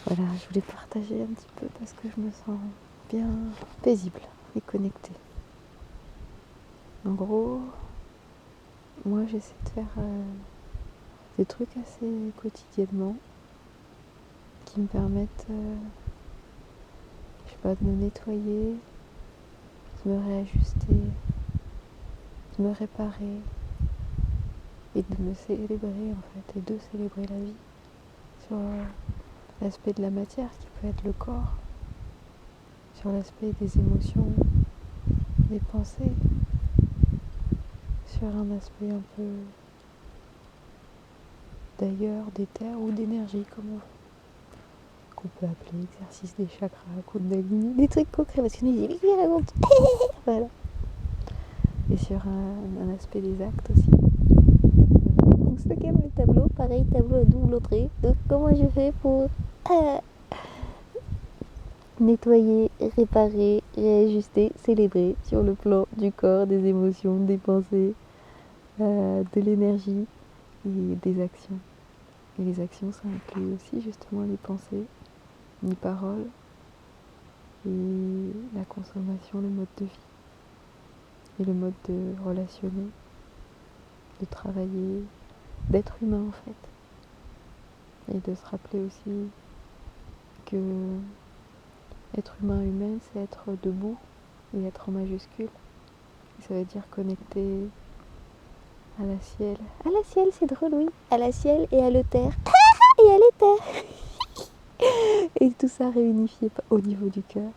Voilà, je voulais partager un petit peu parce que je me sens bien paisible et connectée. En gros, moi j'essaie de faire des trucs assez quotidiennement qui me permettent, je sais pas, de me nettoyer, de me réajuster, de me réparer et de me célébrer en fait, et de célébrer la vie sur l'aspect de la matière qui peut être le corps, sur l'aspect des émotions, des pensées, sur un aspect un peu d'ailleurs, d'éther ou d'énergie, comme qu'on peut appeler exercice des chakras, kundalini, des trucs concrets, parce qu'on dit oui, raconte. Voilà. Et sur un aspect des actes aussi. Donc, cinquième le tableau, pareil, tableau à double entrée. Donc, comment je fais pour nettoyer, réparer, réajuster, célébrer sur le plan du corps, des émotions, des pensées, de l'énergie et des actions. Et les actions, ça inclut aussi justement les pensées, les paroles et la consommation, le mode de vie et le mode de relationner, de travailler, d'être humain en fait. Et de se rappeler aussi que être humain, humaine, c'est être debout et être en majuscule. Et ça veut dire connecter à la ciel. À la ciel, c'est drôle, oui. À la ciel et à l'éther. Et à l'éther. Et tout ça réunifié au niveau du cœur.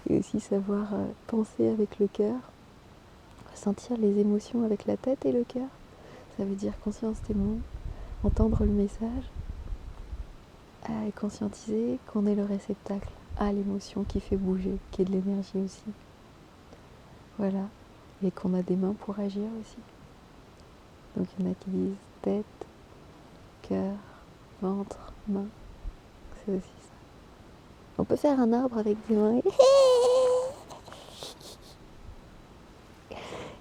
Et aussi savoir penser avec le cœur, ressentir les émotions avec la tête et le cœur. Ça veut dire conscience des mots, entendre le message et conscientiser qu'on est le réceptacle à l'émotion qui fait bouger, qui est de l'énergie aussi. Voilà. Et qu'on a des mains pour agir aussi. Donc il y en a qui disent tête, cœur, ventre, main. C'est aussi ça. On peut faire un arbre avec des mains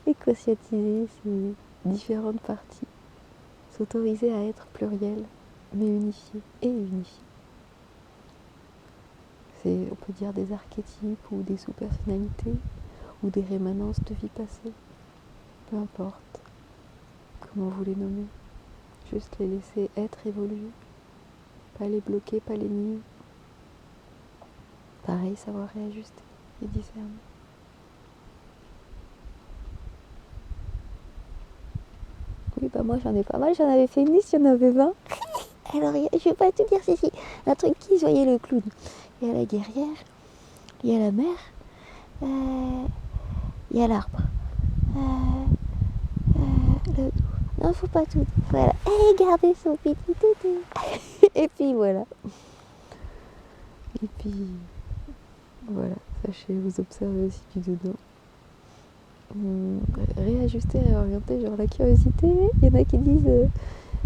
et conscientiser ces différentes parties. S'autoriser à être pluriel, mais unifié et unifié. On peut dire des archétypes ou des sous-personnalités ou des rémanences de vie passée. Peu importe comment vous les nommez. Juste les laisser être, évoluer. Pas les bloquer, pas les nier. Pareil, savoir réajuster et discerner. Oui, bah moi j'en ai pas mal, j'en avais fait une liste, il y en avait 20. Alors, je vais pas tout dire, c'est un truc qui, voyez le clown. Il y a la guerrière, il y a la mer, il y a l'arbre. Non, faut pas tout. Voilà. Et gardez son petit toutou. Et puis voilà. Et puis voilà. Sachez vous observer aussi du dedans. Réajuster, réorienter, genre la curiosité. Il y en a qui disent.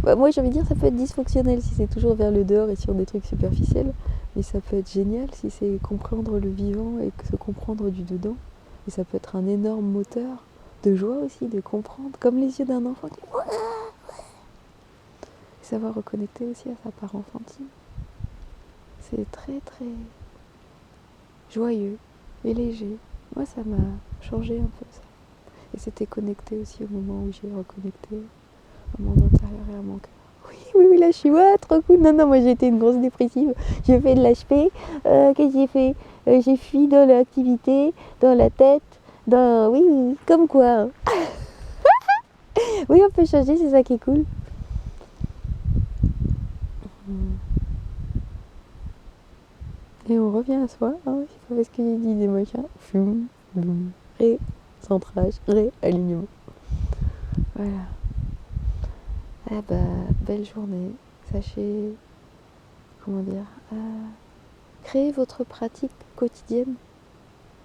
Moi j'ai envie de dire ça peut être dysfonctionnel si c'est toujours vers le dehors et sur des trucs superficiels. Mais ça peut être génial si c'est comprendre le vivant et se comprendre du dedans. Et ça peut être un énorme moteur de joie aussi, de comprendre, comme les yeux d'un enfant qui... Savoir reconnecter aussi à sa part enfantine. C'est très très joyeux et léger. Moi ça m'a changé un peu ça. Et c'était connecté aussi au moment où j'ai reconnecté à mon intérieur et à mon cœur. Oui, là je suis trop cool. Non, moi j'ai été une grosse dépressive. J'ai fait de l'HP. Qu'est-ce que j'ai fait j'ai fui dans l'activité, dans la tête, dans... Oui, comme quoi. Oui, on peut changer, c'est ça qui est cool. Et on revient à soi, hein, c'est pas parce que j'ai dit des machins. Floum, bloum, centrage, alignement. Voilà. Ah bah, belle journée. Sachez, comment dire, créez votre pratique quotidienne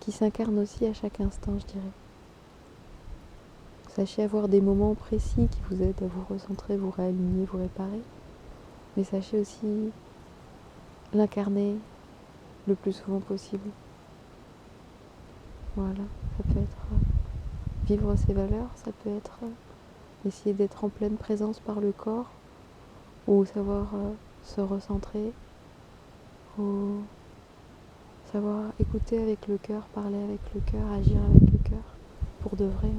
qui s'incarne aussi à chaque instant, je dirais. Sachez avoir des moments précis qui vous aident à vous recentrer, vous réaligner, vous réparer. Mais sachez aussi l'incarner le plus souvent possible. Voilà, ça peut être vivre ses valeurs, ça peut être essayer d'être en pleine présence par le corps ou savoir se recentrer faut savoir écouter avec le cœur, parler avec le cœur, agir avec le cœur, pour de vrai.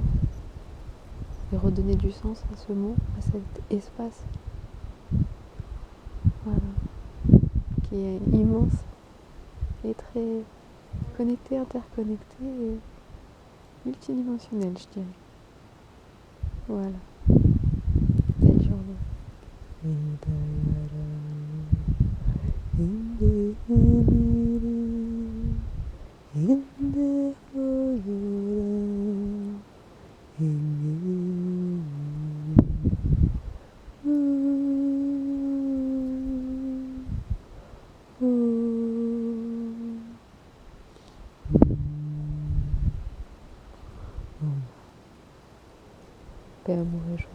Et redonner du sens à ce mot, à cet espace. Voilà. Qui est immense et très connecté, interconnecté et multidimensionnel, je dirais. Voilà. Belle journée. Paix, amour et joie.